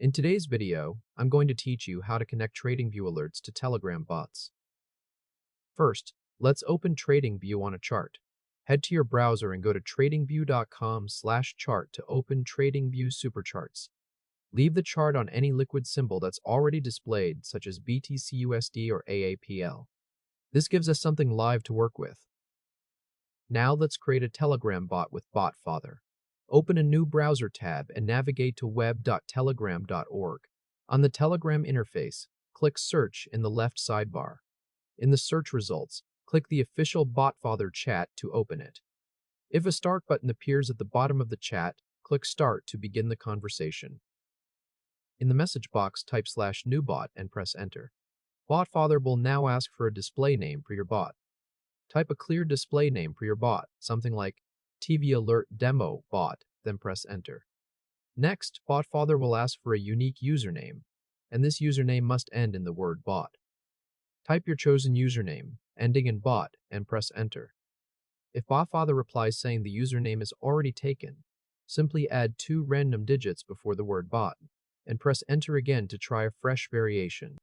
In today's video, I'm going to teach you how to connect TradingView alerts to Telegram bots. First, let's open TradingView on a chart. Head to your browser and go to tradingview.com/chart to open TradingView Supercharts. Leave the chart on any liquid symbol that's already displayed, such as BTC/USD or AAPL. This gives us something live to work with. Now let's create a Telegram bot with BotFather. Open a new browser tab and navigate to web.telegram.org. On the Telegram interface, click Search in the left sidebar. In the search results, click the official BotFather chat to open it. If a start button appears at the bottom of the chat, click Start to begin the conversation. In the message box, type /newbot and press Enter. BotFather will now ask for a display name for your bot. Type a clear display name for your bot, something like TV Alert Demo Bot, then press Enter. Next, BotFather will ask for a unique username, and this username must end in the word bot. Type your chosen username, ending in bot, and press Enter. If BotFather replies saying the username is already taken, simply add 2 random digits before the word bot, and press Enter again to try a fresh variation.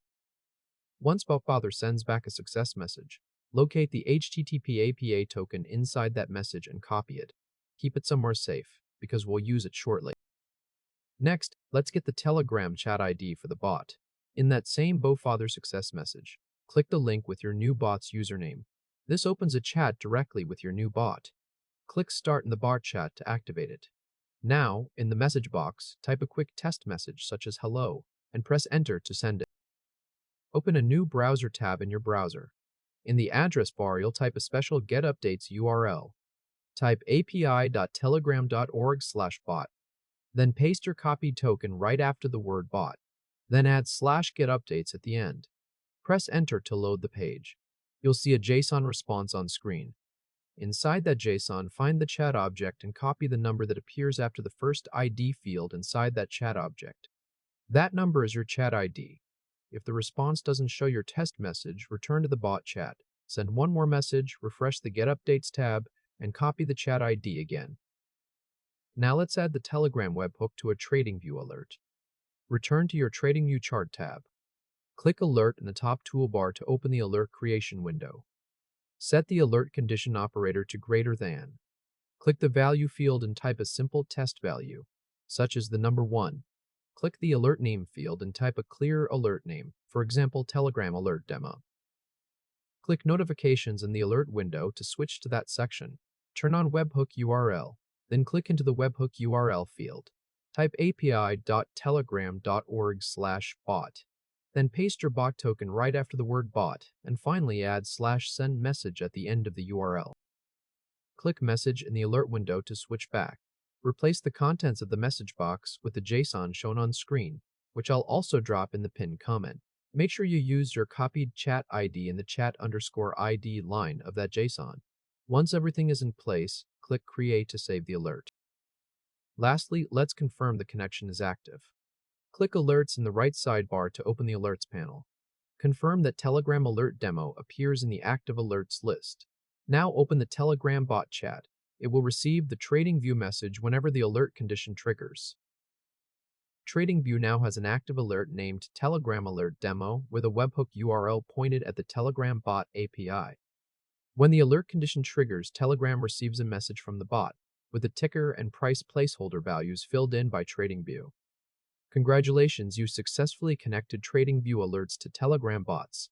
Once BotFather sends back a success message, locate the HTTP APA token inside that message and copy it. Keep it somewhere safe, because we'll use it shortly. Next, let's get the Telegram chat ID for the bot. In that same BotFather success message, click the link with your new bot's username. This opens a chat directly with your new bot. Click Start in the bot chat to activate it. Now, in the message box, type a quick test message such as hello, and press Enter to send it. Open a new browser tab in your browser. In the address bar, you'll type a special Get Updates URL. Type api.telegram.org/bot. Then paste your copied token right after the word bot. Then add /getupdates at the end. Press Enter to load the page. You'll see a JSON response on screen. Inside that JSON, find the chat object and copy the number that appears after the first ID field inside that chat object. That number is your chat ID. If the response doesn't show your test message, return to the bot chat. Send one more message, refresh the Get Updates tab, and copy the chat ID again. Now let's add the Telegram webhook to a TradingView alert. Return to your TradingView chart tab. Click Alert in the top toolbar to open the alert creation window. Set the alert condition operator to greater than. Click the value field and type a simple test value, such as the number 1. Click the alert name field and type a clear alert name, for example, Telegram Alert Demo. Click Notifications in the alert window to switch to that section. Turn on webhook URL, then click into the webhook URL field. Type api.telegram.org/bot. Then paste your bot token right after the word bot, and finally add /send message at the end of the URL. Click Message in the alert window to switch back. Replace the contents of the message box with the JSON shown on screen, which I'll also drop in the pinned comment. Make sure you use your copied chat ID in the chat_ID line of that JSON. Once everything is in place, click Create to save the alert. Lastly, let's confirm the connection is active. Click Alerts in the right sidebar to open the Alerts panel. Confirm that Telegram Alert Demo appears in the Active Alerts list. Now open the Telegram bot chat. It will receive the TradingView message whenever the alert condition triggers. TradingView now has an active alert named Telegram Alert Demo with a webhook URL pointed at the Telegram bot API. When the alert condition triggers, Telegram receives a message from the bot, with the ticker and price placeholder values filled in by TradingView. Congratulations, you successfully connected TradingView alerts to Telegram bots.